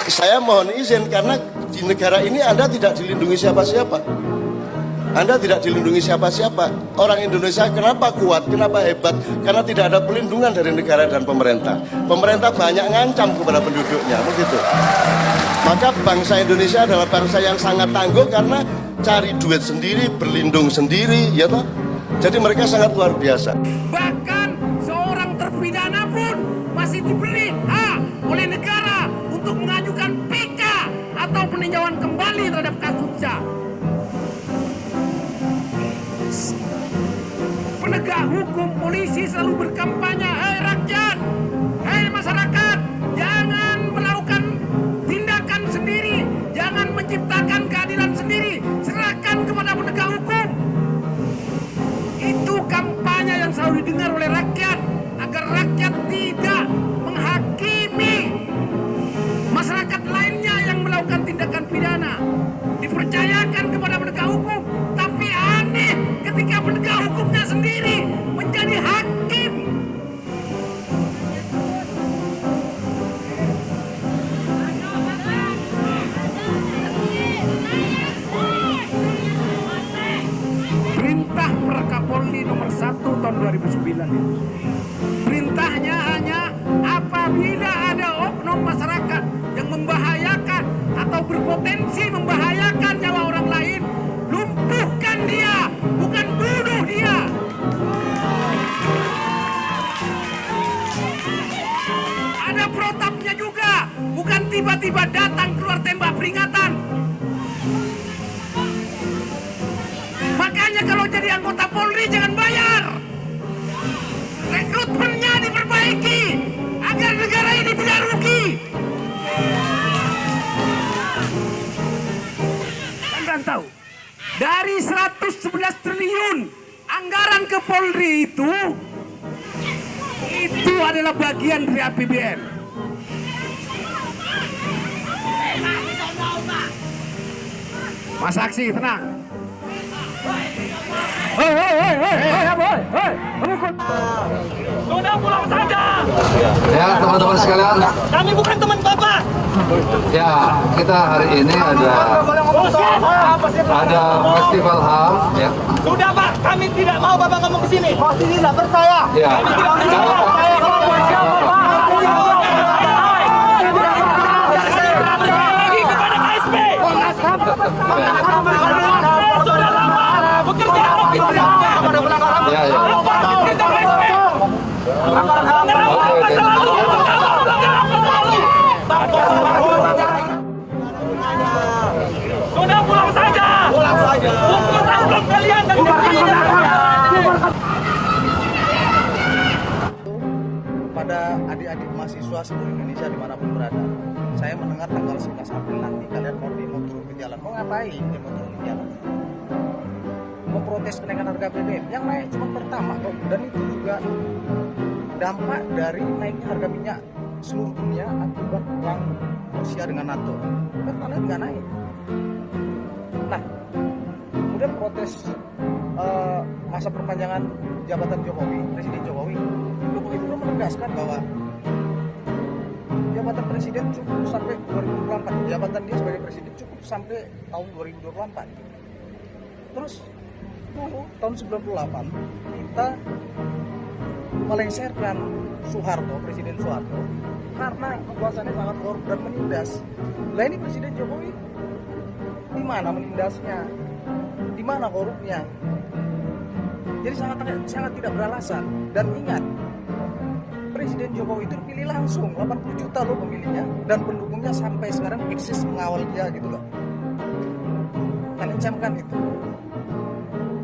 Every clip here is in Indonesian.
Saya mohon izin karena di negara ini Anda tidak dilindungi siapa-siapa. Anda tidak dilindungi siapa-siapa. Orang Indonesia kenapa kuat, kenapa hebat? Karena tidak ada pelindungan dari negara dan pemerintah. Pemerintah banyak ngancam kepada penduduknya, begitu. Maka bangsa Indonesia adalah bangsa yang sangat tangguh karena cari duit sendiri, berlindung sendiri, ya toh. Jadi mereka sangat luar biasa. Bahkan seorang terpidana pun masih diberi hak oleh negara untuk mengajukan PK atau peninjauan kembali terhadap kasusnya. Penegak hukum polisi selalu berkampanye, "Hei rakyat, hei masyarakat, jangan melakukan tindakan sendiri, jangan menciptakan keadilan sendiri, serahkan kepada penegak hukum." Itu kampanye yang selalu didengar oleh rakyat agar rakyat tidak menghakimi masyarakat lainnya yang melakukan tindakan pidana. Dipercayakan kepada penegak hukum, tapi aneh ketika penegak hukumnya sendiri menjadi hakim. Perintah Kapolri nomor 1 tahun 2009 itu. Perintahnya hanya apabila ada oknum masyarakat yang membahayakan atau berpotensi membahayakan nyawa orang lain, lumpuhkan dia, bukan bunuh dia. Ada protapnya juga, bukan tiba-tiba datang keluar tembak peringatan. Makanya kalau jadi anggota Polri jangan bayar. Rekrutmennya diperbaiki agar negara ini tidak rugi. Kalian tahu, dari 111 triliun anggaran ke Polri itu adalah bagian dari APBN. Mas Aksi, tenang. Sudah pulang saja. Ya, teman-teman sekalian. Kami bukan teman Bapak. Ya, kita hari ini ada festival HAM. Ya. Sudah Pak, kami tidak mau Bapak ngomong ke sini. Kok sini tidak percaya? Ya. Kami tidak percaya. Lagi kepada KSP. Sudah lama bekerja Ya, ya. Sudah pulang saja. Pulang saja. Kumpul amplop kalian dan pada adik-adik mahasiswa seluruh Indonesia dimanapun berada, saya mendengar tanggal 11 April nanti kalian mau turun ke jalan. Mau ngapain dia mau turun ke jalan? Mau protes kenaikan harga BBM yang naik cuma pertama kok, dan itu juga dampak dari naiknya harga minyak seluruh dunia akibat perang Rusia dengan NATO. Pertalite nggak naik. Nah, kemudian protes masa perpanjangan jabatan Jokowi, Presiden Jokowi itu menegaskan bahwa jabatan presiden cukup sampai 2024, jabatan dia sebagai presiden cukup sampai tahun 2024. Terus dulu tahun 98 kita melengsarkan Soeharto, Presiden Soeharto, karena kekuasaannya sangat korup dan menindas. Lah ini Presiden Jokowi di mana menindasnya? Di mana korupnya? Jadi sangat tidak beralasan. Dan ingat, Presiden Jokowi itu dipilih langsung, 80 juta loh pemilihnya, dan pendukungnya sampai sekarang eksis mengawal dia gitu loh. Ancamkan itu.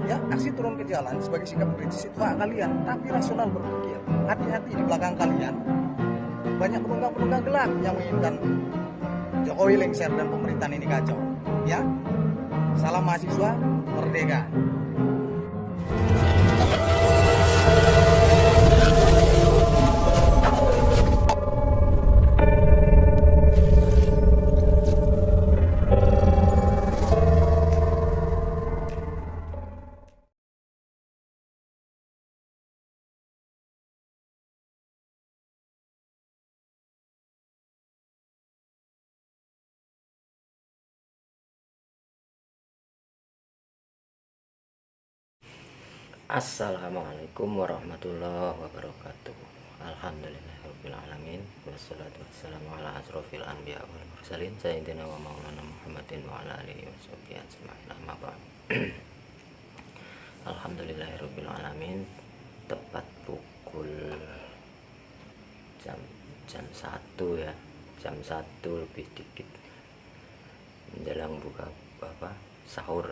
Ya, aksi turun ke jalan sebagai sikap kritis itu hak kalian, tapi rasional berpikir. Hati-hati di belakang kalian banyak penunggang-penunggang gelap yang menginginkan Jokowi lengser dan pemerintahan ini kacau. Ya, salam mahasiswa merdeka. Assalamualaikum warahmatullahi wabarakatuh. Alhamdulillahirrabbilalamin. Wassalatu wassalamu ala asrofil anbiya wal mursalin Sayyidina wa maulana Muhammadin wa ala alihi wa sahbihi ajma'in, amma ba'd. Alhamdulillahirrabbilalamin. Tepat pukul jam 1 ya, jam 1 lebih dikit menjelang buka sahur.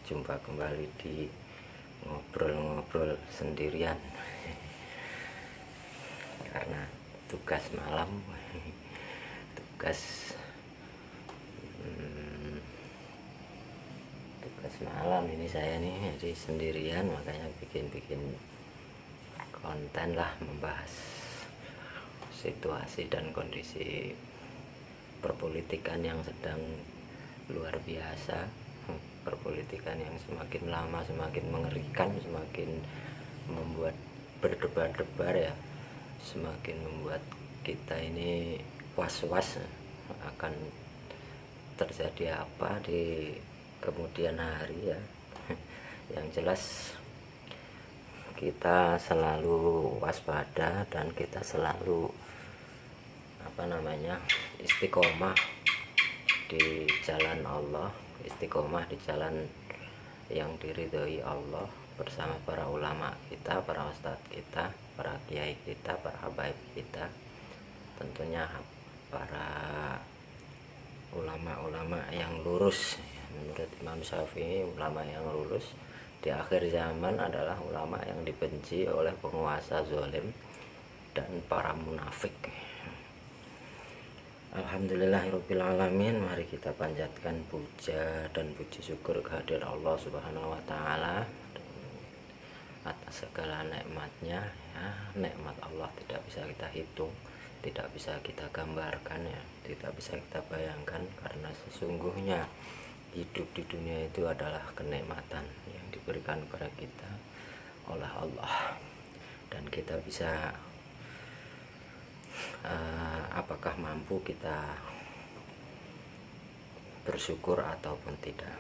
Jumpa kembali di ngobrol-ngobrol sendirian karena tugas malam, tugas malam ini saya nih jadi sendirian, makanya bikin konten lah, membahas situasi dan kondisi perpolitikan yang sedang luar biasa, perpolitikan yang semakin lama semakin mengerikan, semakin membuat berdebar-debar ya, semakin membuat kita ini was-was akan terjadi apa di kemudian hari ya. Yang jelas kita selalu waspada dan kita selalu istiqomah di jalan Allah, istiqomah di jalan yang diridhoi Allah bersama para ulama kita, para ustadz kita, para kiai kita, para habaib kita, tentunya para ulama-ulama yang lurus. Menurut Imam Syafi'i, ulama yang lurus di akhir zaman adalah ulama yang dibenci oleh penguasa zalim dan para munafik. Alhamdulillahirrabbilalamin. Mari kita panjatkan puja dan puji syukur kehadirat Allah Subhanahu wa Ta'ala atas segala nikmatnya ya. Nikmat Allah tidak bisa kita hitung, tidak bisa kita gambarkan ya, tidak bisa kita bayangkan, karena sesungguhnya hidup di dunia itu adalah kenikmatan yang diberikan kepada kita oleh Allah, dan kita bisa apakah mampu kita bersyukur ataupun tidak,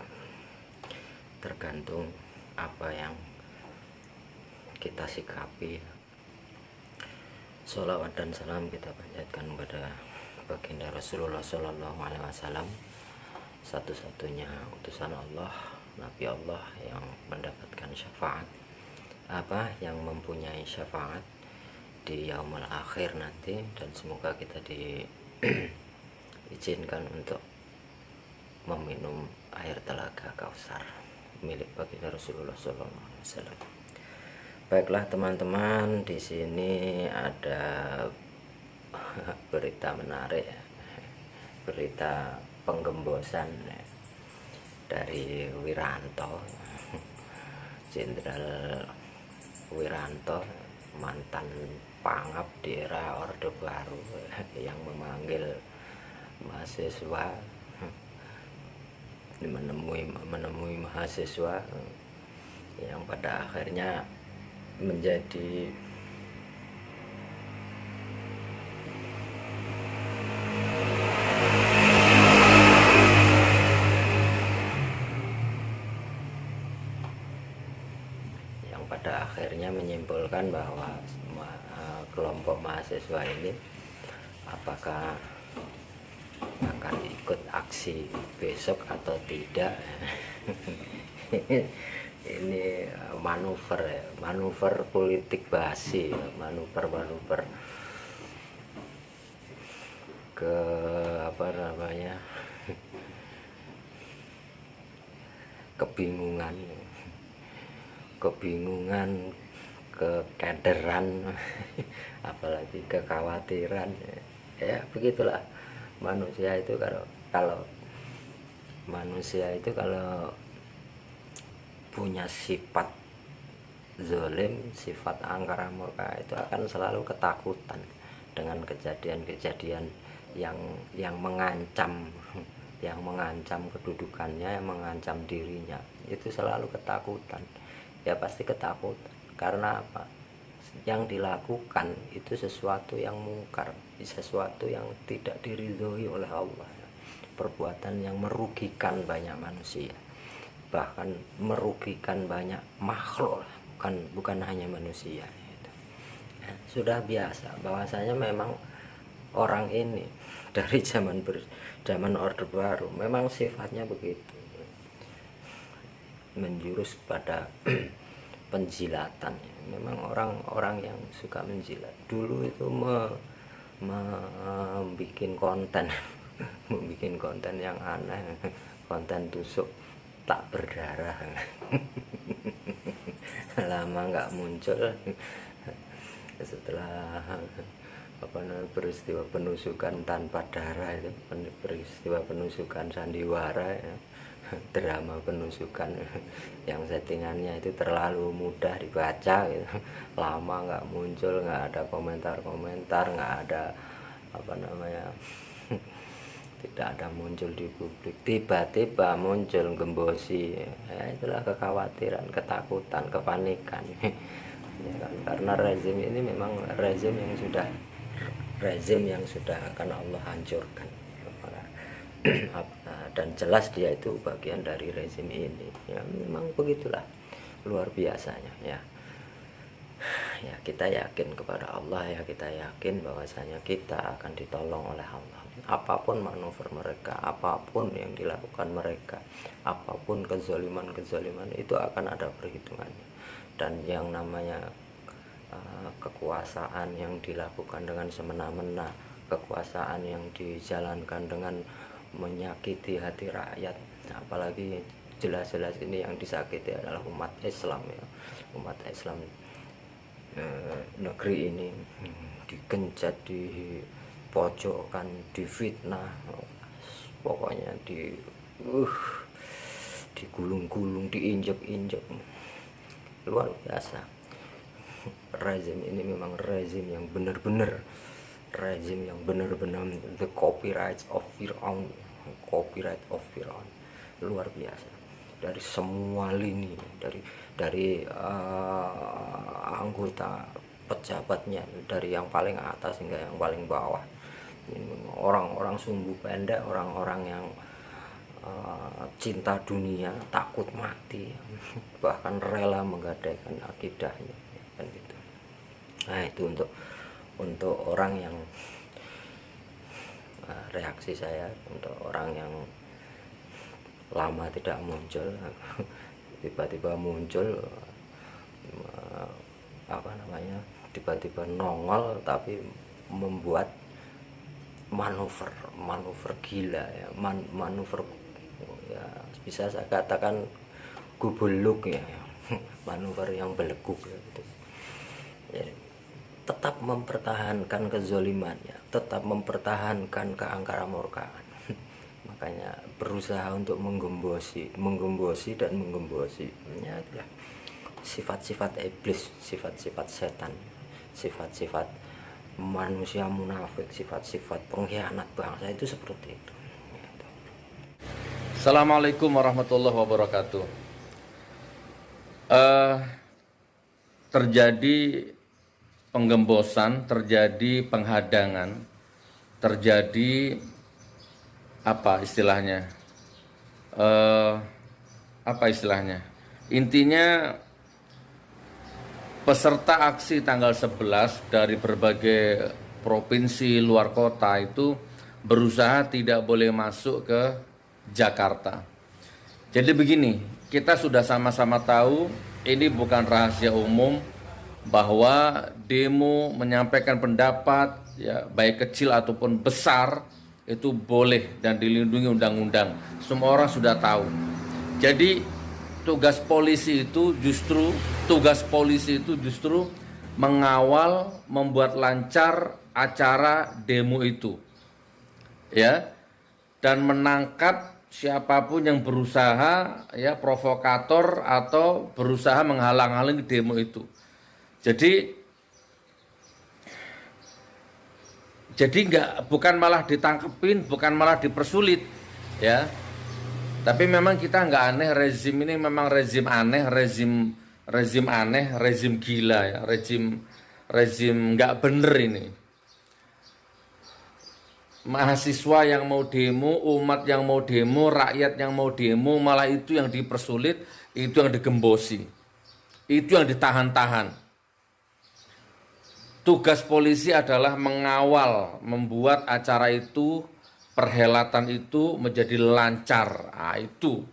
tergantung apa yang kita sikapi. Sholawat dan salam kita panjatkan kepada baginda Rasulullah Shallallahu Alaihi Wasallam, satu-satunya utusan Allah, Nabi Allah yang mendapatkan syafaat, yang mempunyai syafaat di yaumul akhir nanti, dan semoga kita diizinkan untuk meminum air telaga Kausar milik baginda Rasulullah SAW. Baiklah teman-teman, di sini ada berita menarik, berita penggembosan dari Wiranto, Jenderal Wiranto, mantan pangap di era Orde Baru, yang memanggil mahasiswa, menemui mahasiswa yang pada akhirnya menjadi menyimpulkan bahwa kelompok mahasiswa ini apakah akan ikut aksi besok atau tidak. Ini manuver politik basi, manuver ke kebingungan, kekederan, apalagi kekhawatiran ya. Begitulah manusia itu, kalau punya sifat zalim, sifat angkara murka, itu akan selalu ketakutan dengan kejadian-kejadian yang mengancam kedudukannya, yang mengancam dirinya. Itu selalu ketakutan ya, pasti ketakutan. Karena apa? Yang dilakukan itu sesuatu yang mungkar, sesuatu yang tidak diridhoi oleh Allah, perbuatan yang merugikan banyak manusia, bahkan merugikan banyak makhluk, bukan hanya manusia gitu. Ya, sudah biasa bahwasanya memang orang ini dari zaman Orde Baru memang sifatnya begitu, menjurus pada penjilatan. Memang orang-orang yang suka menjilat dulu itu membuat konten membuat konten yang aneh, konten tusuk tak berdarah. Lama nggak muncul, setelah peristiwa penusukan tanpa darah itu, peristiwa penusukan sandiwara ya, drama penusukan yang settingannya itu terlalu mudah dibaca gitu. Lama nggak muncul, nggak ada komentar-komentar, nggak ada tidak ada muncul di publik. Tiba-tiba muncul Gembosi, ya itulah kekhawatiran, ketakutan, kepanikan. Ya kan? Karena rezim ini memang rezim yang sudah akan Allah hancurkan. Dan jelas dia itu bagian dari rezim ini. Ya memang begitulah, luar biasanya ya. Ya kita yakin kepada Allah, ya kita yakin bahwasanya kita akan ditolong oleh Allah. Apapun manuver mereka, apapun yang dilakukan mereka, apapun kezaliman itu akan ada perhitungannya. Dan yang namanya kekuasaan yang dilakukan dengan semena-mena, kekuasaan yang dijalankan dengan menyakiti hati rakyat, apalagi jelas-jelas ini yang disakiti adalah umat Islam ya. Umat Islam negeri ini digenjot, dipojokkan, difitnah, pokoknya digulung-gulung, diinjek-injek, luar biasa. Rezim ini memang rezim yang benar-benar the copyright of Fir'aun, luar biasa. Dari semua lini, dari anggota pejabatnya, dari yang paling atas hingga yang paling bawah. Orang-orang sumbu pendek, orang-orang yang cinta dunia, takut mati, bahkan rela menggadaikan akidahnya kan gitu. Nah itu untuk orang yang reaksi saya, untuk orang yang lama tidak muncul, tiba-tiba muncul, tiba-tiba nongol, tapi membuat manuver gila ya, manuver ya, bisa saya katakan gubeluk ya, manuver yang beleguk gitu. Ya, tetap mempertahankan kezolimannya, tetap mempertahankan keangkara-murkaan. Makanya berusaha untuk menggembosi ya, itulah sifat-sifat iblis, sifat-sifat setan, sifat-sifat manusia munafik, sifat-sifat pengkhianat bangsa, itu seperti itu. Assalamualaikum warahmatullahi wabarakatuh. Terjadi penggembosan, terjadi penghadangan, terjadi intinya peserta aksi tanggal 11 dari berbagai provinsi luar kota itu berusaha tidak boleh masuk ke Jakarta. Jadi begini, kita sudah sama-sama tahu, ini bukan rahasia umum bahwa demo menyampaikan pendapat ya, baik kecil ataupun besar, itu boleh dan dilindungi undang-undang. Semua orang sudah tahu. Jadi tugas polisi itu justru mengawal, membuat lancar acara demo itu, ya, dan menangkap siapapun yang berusaha ya provokator atau berusaha menghalang-halangi demo itu. Jadi bukan malah ditangkepin, bukan malah dipersulit, ya. Tapi memang kita nggak aneh, rezim ini memang rezim aneh, rezim gila ya, rezim nggak bener ini. Mahasiswa yang mau demo, umat yang mau demo, rakyat yang mau demo, malah itu yang dipersulit, itu yang digembosi. Itu yang ditahan-tahan. Tugas polisi adalah mengawal, membuat acara itu, perhelatan itu menjadi lancar. Nah, itu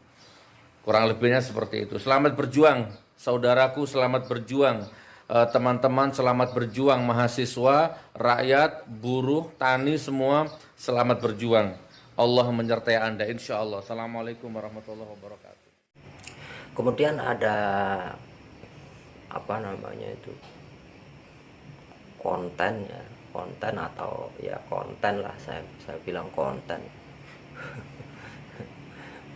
kurang lebihnya seperti itu. Selamat berjuang, saudaraku, selamat berjuang. Teman-teman selamat berjuang, mahasiswa, rakyat, buruh, tani, semua selamat berjuang. Allah menyertai Anda, insya Allah. Assalamualaikum warahmatullahi wabarakatuh. Kemudian ada apa namanya itu, konten ya, konten atau ya konten lah, saya bilang konten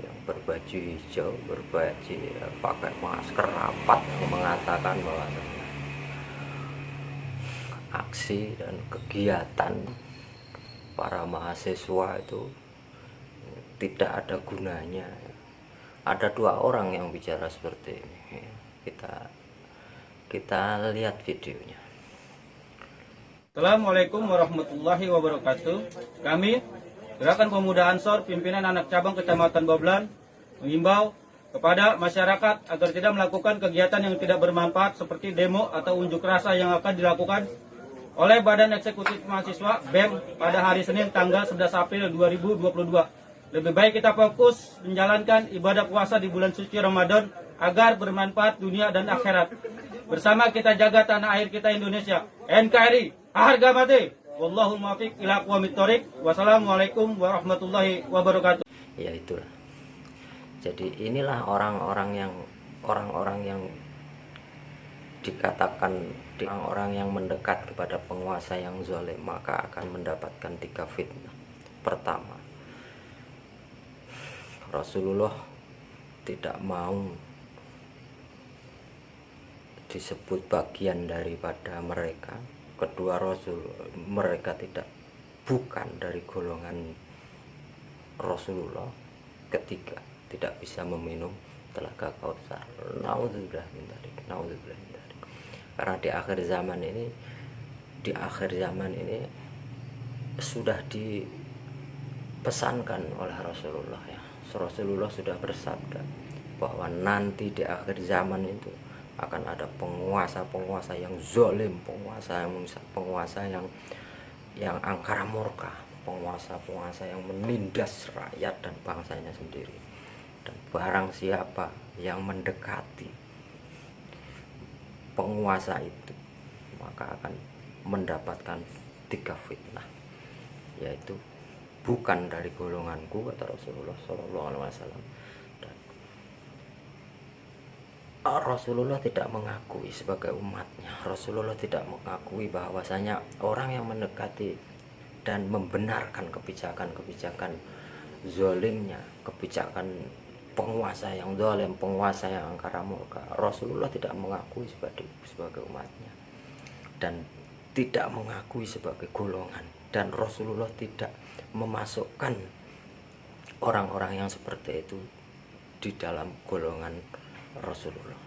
yang berbaju hijau, berbaju pakai masker rapat, yang mengatakan bahwa aksi dan kegiatan para mahasiswa itu tidak ada gunanya. Ada 2 orang yang bicara seperti ini. Kita lihat videonya. Assalamualaikum warahmatullahi wabarakatuh. Kami Gerakan Pemuda Ansor pimpinan anak cabang Kecamatan Boblan mengimbau kepada masyarakat agar tidak melakukan kegiatan yang tidak bermanfaat seperti demo atau unjuk rasa yang akan dilakukan oleh Badan Eksekutif Mahasiswa BEM pada hari Senin tanggal 11 April 2022. Lebih baik kita fokus menjalankan ibadah puasa di bulan suci Ramadan agar bermanfaat dunia dan akhirat. Bersama kita jaga tanah air kita Indonesia. NKRI, harga mati. Wallahul muwaffiq ila aqwamit thoriq. Wassalamualaikum warahmatullahi wabarakatuh. Ya itulah. Jadi inilah orang-orang yang dikatakan orang-orang yang mendekat kepada penguasa yang zalim, maka akan mendapatkan 3 fitnah. Pertama, Rasulullah tidak mau disebut bagian daripada mereka. Kedua, mereka bukan dari golongan Rasulullah. Ketiga, tidak bisa meminum telaga Kautsar. Naudzubillah min dzalik. Naudzubillah min dzalik. Karena di akhir zaman ini sudah dipesankan oleh Rasulullah ya. Rasulullah sudah bersabda bahwa nanti di akhir zaman itu akan ada penguasa-penguasa yang zalim, penguasa yang angkara murka, penguasa-penguasa yang menindas rakyat dan bangsanya sendiri. Dan barang siapa yang mendekati penguasa itu, maka akan mendapatkan 3 fitnah, yaitu bukan dari golonganku, kata Rasulullah SAW. Rasulullah tidak mengakui sebagai umatnya. Rasulullah tidak mengakui bahwasanya orang yang mendekati dan membenarkan kebijakan-kebijakan zalimnya, kebijakan penguasa yang zalim, penguasa yang angkara murka, Rasulullah tidak mengakui sebagai umatnya dan tidak mengakui sebagai golongan. Dan Rasulullah tidak memasukkan orang-orang yang seperti itu di dalam golongan Rasulullah.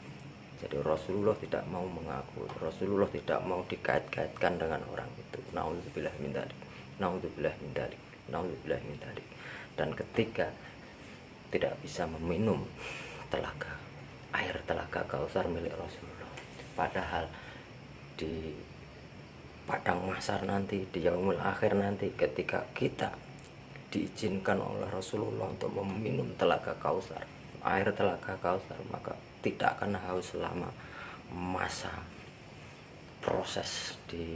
Jadi Rasulullah tidak mau mengaku, Rasulullah tidak mau dikait-kaitkan dengan orang itu. Naudzubillah min dzalik. Naudzubillah min dzalik. Naudzubillah min dzalik. Dan ketiga, tidak bisa meminum air telaga Kautsar milik Rasulullah. Padahal di padang mahsyar nanti, di yaumul akhir nanti, ketika kita diizinkan oleh Rasulullah untuk meminum telaga Kautsar, air telaga Kautsar, maka tidak akan haus selama masa proses di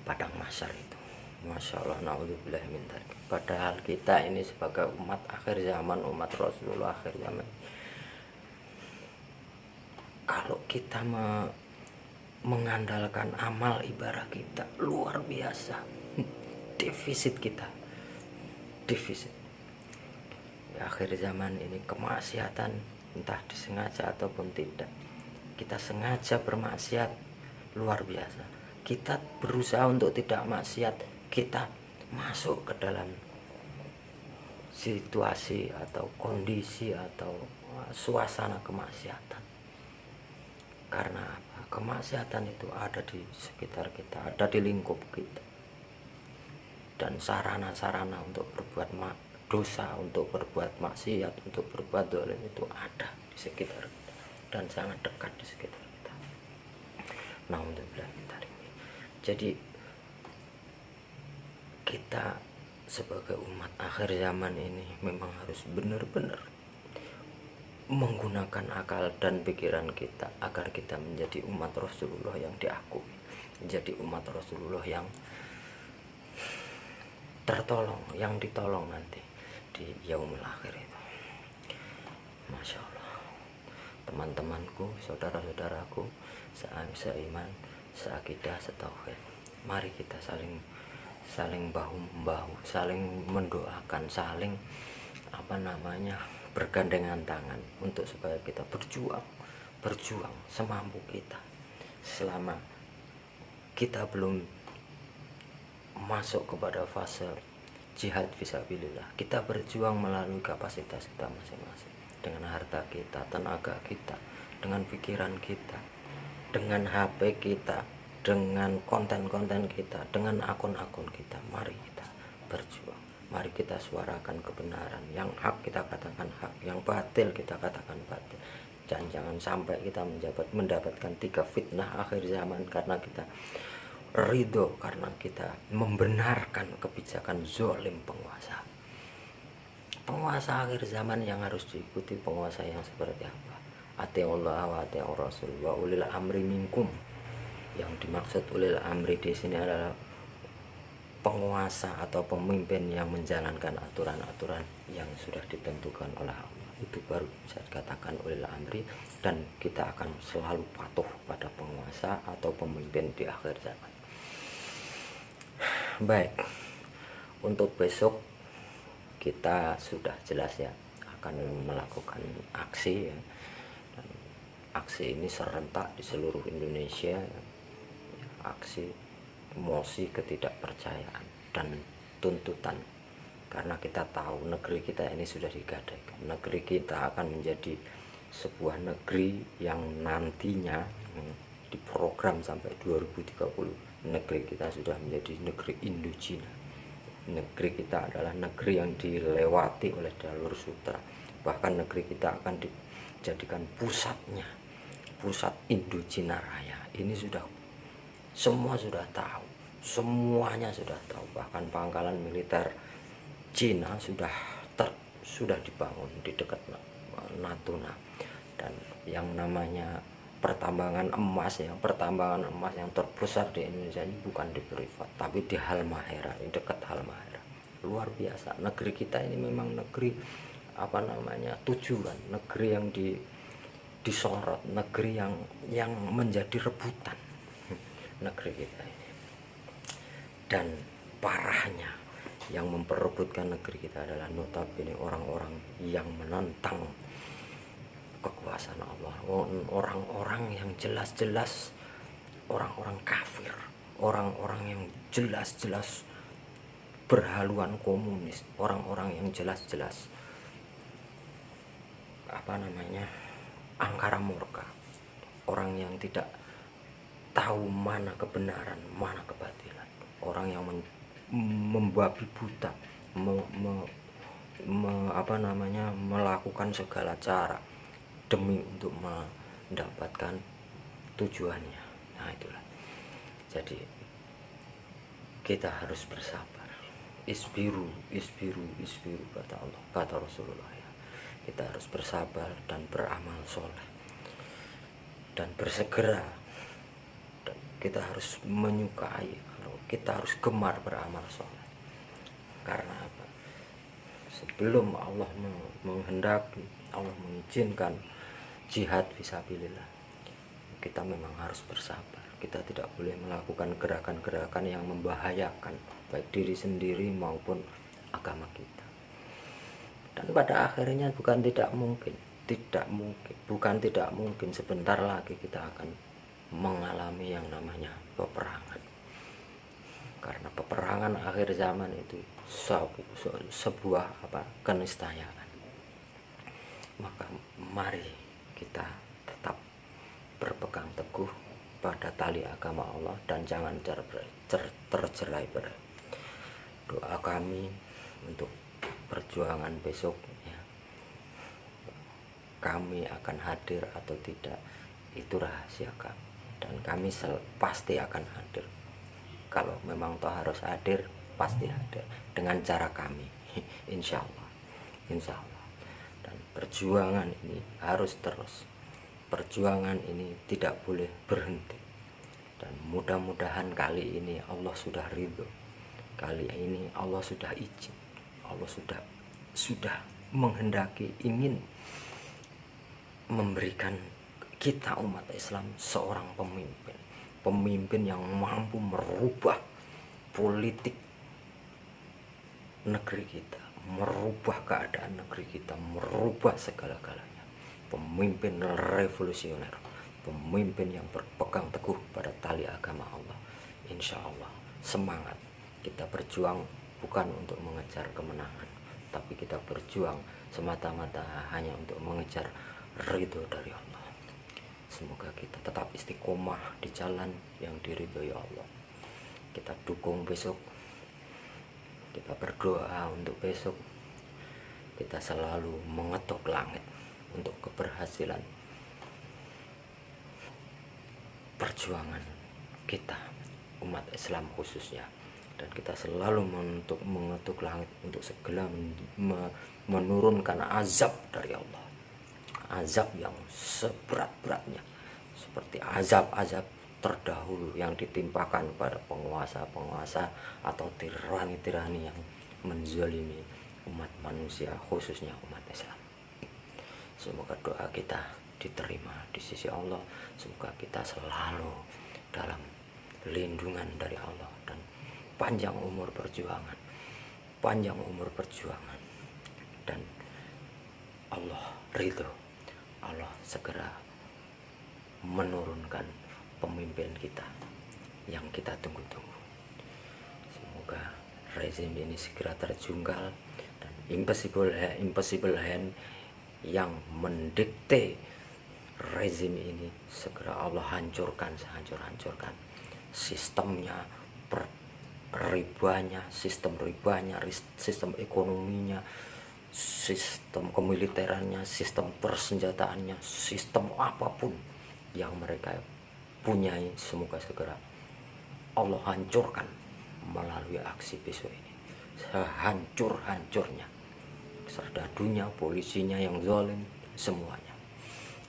padang mahsyar itu. Masya Allah, naudzubillah min dzalik. Padahal kita ini sebagai umat akhir zaman, umat Rasulullah akhir zaman, kalau kita mengandalkan amal ibadah kita luar biasa, defisit kita, defisit. Di akhir zaman ini kemaksiatan, entah disengaja ataupun tidak, kita sengaja bermaksiat luar biasa. Kita berusaha untuk tidak maksiat, kita masuk ke dalam situasi atau kondisi atau suasana kemaksiatan. Karena apa? Kemaksiatan itu ada di sekitar kita, ada di lingkup kita, dan sarana-sarana untuk berbuat dosa, untuk berbuat maksiat, untuk berbuat zalim itu ada di sekitar kita. dan sangat dekat di sekitar kita. Naudzubillah min dzalik. Jadi kita sebagai umat akhir zaman ini memang harus benar-benar menggunakan akal dan pikiran kita agar kita menjadi umat Rasulullah yang diakui, menjadi umat Rasulullah yang tertolong, yang ditolong nanti di yaumul akhir itu. Masya Allah, teman-temanku, saudara-saudaraku, seiman, seakidah, setauhid, mari kita saling bahu-membahu, saling mendoakan, saling bergandengan tangan untuk supaya kita berjuang semampu kita. Selama kita belum masuk kepada fase jihad fisabilillah, kita berjuang melalui kapasitas kita masing-masing, dengan harta kita, tenaga kita, dengan pikiran kita, dengan HP kita, dengan konten-konten kita, dengan akun-akun kita. Mari kita berjuang, mari kita suarakan kebenaran. Yang hak kita katakan hak, yang batil kita katakan batil. Dan jangan sampai kita mendapatkan 3 fitnah akhir zaman karena kita ridho, karena kita membenarkan kebijakan zolim penguasa. Penguasa akhir zaman yang harus diikuti penguasa yang seperti apa? Atiullah wa atiur rasul wa ulil amri minkum. Yang dimaksud ulil amri di sini adalah penguasa atau pemimpin yang menjalankan aturan-aturan yang sudah ditentukan oleh Allah. Itu baru bisa dikatakan ulil amri, dan kita akan selalu patuh pada penguasa atau pemimpin di akhir zaman. Baik, untuk besok kita sudah jelas ya akan melakukan aksi ya. Dan aksi ini serentak di seluruh Indonesia ya. Aksi emosi ketidakpercayaan dan tuntutan, karena kita tahu negeri kita ini sudah digadaikan. Negeri kita akan menjadi sebuah negeri yang nantinya diprogram sampai 2030 negeri kita sudah menjadi negeri Indocina. Negeri kita adalah negeri yang dilewati oleh jalur sutra. Bahkan negeri kita akan dijadikan pusat Indocina Raya. Ini semua sudah tahu, semuanya sudah tahu. Bahkan pangkalan militer Cina sudah dibangun di dekat Natuna. Dan yang namanya pertambangan emas yang terbesar di Indonesia ini bukan di privat, tapi di Halmahera, di dekat Halmahera. Luar biasa, negeri kita ini memang negeri tujuan, negeri yang disorot, negeri yang menjadi rebutan negeri kita ini. Dan parahnya yang memperebutkan negeri kita adalah notabene orang-orang yang menentang kekuasaan Allah, orang-orang yang jelas-jelas orang-orang kafir, orang-orang yang jelas-jelas berhaluan komunis, orang-orang yang jelas-jelas angkara murka, orang yang tidak tahu mana kebenaran, mana kebatilan, orang yang membabi buta, melakukan segala cara demi untuk mendapatkan tujuannya. Nah itulah, jadi kita harus bersabar. Isbiru kata Allah, kata Rasulullah ya. Kita harus bersabar dan beramal soleh dan bersegera. Dan kita harus menyukai, kita harus gemar beramal soleh. Karena apa? Sebelum Allah menghendaki, Allah mengizinkan jihad fisabilillah, kita memang harus bersabar. Kita tidak boleh melakukan gerakan-gerakan yang membahayakan baik diri sendiri maupun agama kita. Dan pada akhirnya bukan tidak mungkin sebentar lagi kita akan mengalami yang namanya peperangan. Karena peperangan akhir zaman itu sebuah keniscayaan. Maka mari kita tetap berpegang teguh pada tali agama Allah dan jangan tercerai-berai. Doa kami untuk perjuangan besok ya. kami akan hadir atau tidak itu rahasia kami, dan kami pasti akan hadir. Kalau memang toh harus hadir, pasti hadir dengan cara kami. Insya Allah, insya Allah. Dan perjuangan ini harus terus, perjuangan ini tidak boleh berhenti. Dan mudah-mudahan kali ini Allah sudah ridho, kali ini Allah sudah izin, Allah sudah menghendaki, ingin memberikan kita umat Islam seorang pemimpin yang mampu merubah politik negeri kita, merubah keadaan negeri kita, merubah segala-galanya. Pemimpin revolusioner, pemimpin yang berpegang teguh pada tali agama Allah. Insya Allah, semangat. Kita berjuang bukan untuk mengejar kemenangan, tapi kita berjuang semata-mata hanya untuk mengejar ridho dari Allah. Semoga kita tetap istiqomah di jalan yang diridhoi Allah. Kita dukung besok, kita berdoa untuk besok. Kita selalu mengetuk langit untuk keberhasilan perjuangan kita, umat Islam khususnya. Dan kita selalu mengetuk langit untuk segera menurunkan azab dari Allah, azab yang seberat-beratnya, seperti azab-azab terdahulu yang ditimpakan pada penguasa-penguasa atau tirani-tirani yang menzalimi umat manusia, khususnya umat Islam. Semoga doa kita diterima di sisi Allah. Semoga kita selalu dalam lindungan dari Allah, dan panjang umur perjuangan, panjang umur perjuangan, dan Allah ridho, Allah segera menurunkan pemimpin kita yang kita tunggu-tunggu. Semoga rezim ini segera terjungkal, dan impossible hand yang mendikte rezim ini segera Allah hancurkan sehancur-hancurkan. Sistemnya, ribanya, sistem ekonominya, sistem kemiliterannya, sistem persenjataannya, sistem apapun yang mereka punyai, semoga segera Allah hancurkan melalui aksi besok ini sehancur-hancurnya. Serdadunya, polisinya yang zalim, semuanya.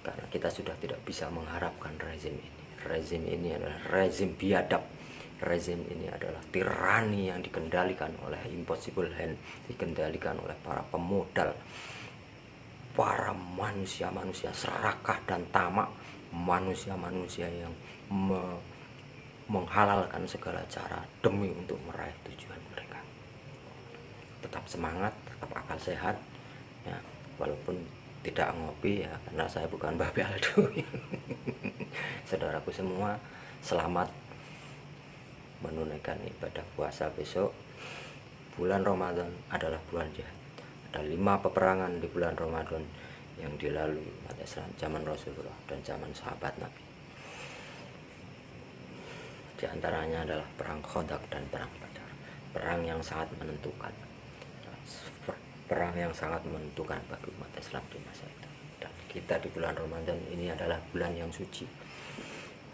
Karena kita sudah tidak bisa mengharapkan rezim ini. Rezim ini adalah rezim biadab. Rezim ini adalah tirani yang dikendalikan oleh impossible hand, dikendalikan oleh para pemodal, para manusia-manusia serakah dan tamak, manusia-manusia yang menghalalkan segala cara demi untuk meraih tujuan mereka. Tetap semangat, tetap akal sehat, ya, walaupun tidak ngopi ya, karena saya bukan Babe Aldo. Saudaraku semua, selamat menunaikan ibadah puasa besok. Bulan Ramadan adalah bulan jihad. Ada 5 peperangan di bulan Ramadan yang dilalui umat Islam zaman Rasulullah dan zaman sahabat Nabi. Di antaranya adalah perang Khandaq dan perang Badar. Perang yang sangat menentukan. Perang yang sangat menentukan bagi umat Islam di masa itu. Dan kita di bulan Ramadan ini adalah bulan yang suci,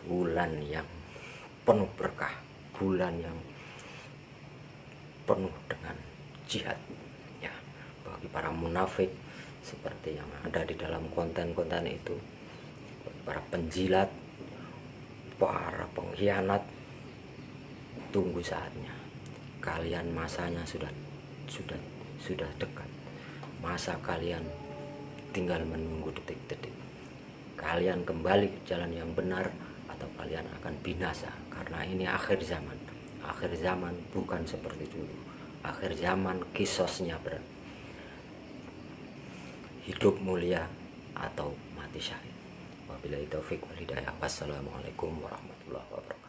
bulan yang penuh berkah, bulan yang penuh dengan jihad, ya, bagi para munafik seperti yang ada di dalam konten-konten itu, bagi para penjilat, para pengkhianat. Tunggu saatnya, kalian masanya sudah dekat. Masa kalian tinggal menunggu detik-detik. Kalian kembali ke jalan yang benar atau kalian akan binasa, karena ini akhir zaman. Akhir zaman bukan seperti dulu. Akhir zaman kisosnya berat. Hidup mulia atau mati syahid. Wabillahi taufiq wal hidayah. Wassalamualaikum warahmatullahi wabarakatuh.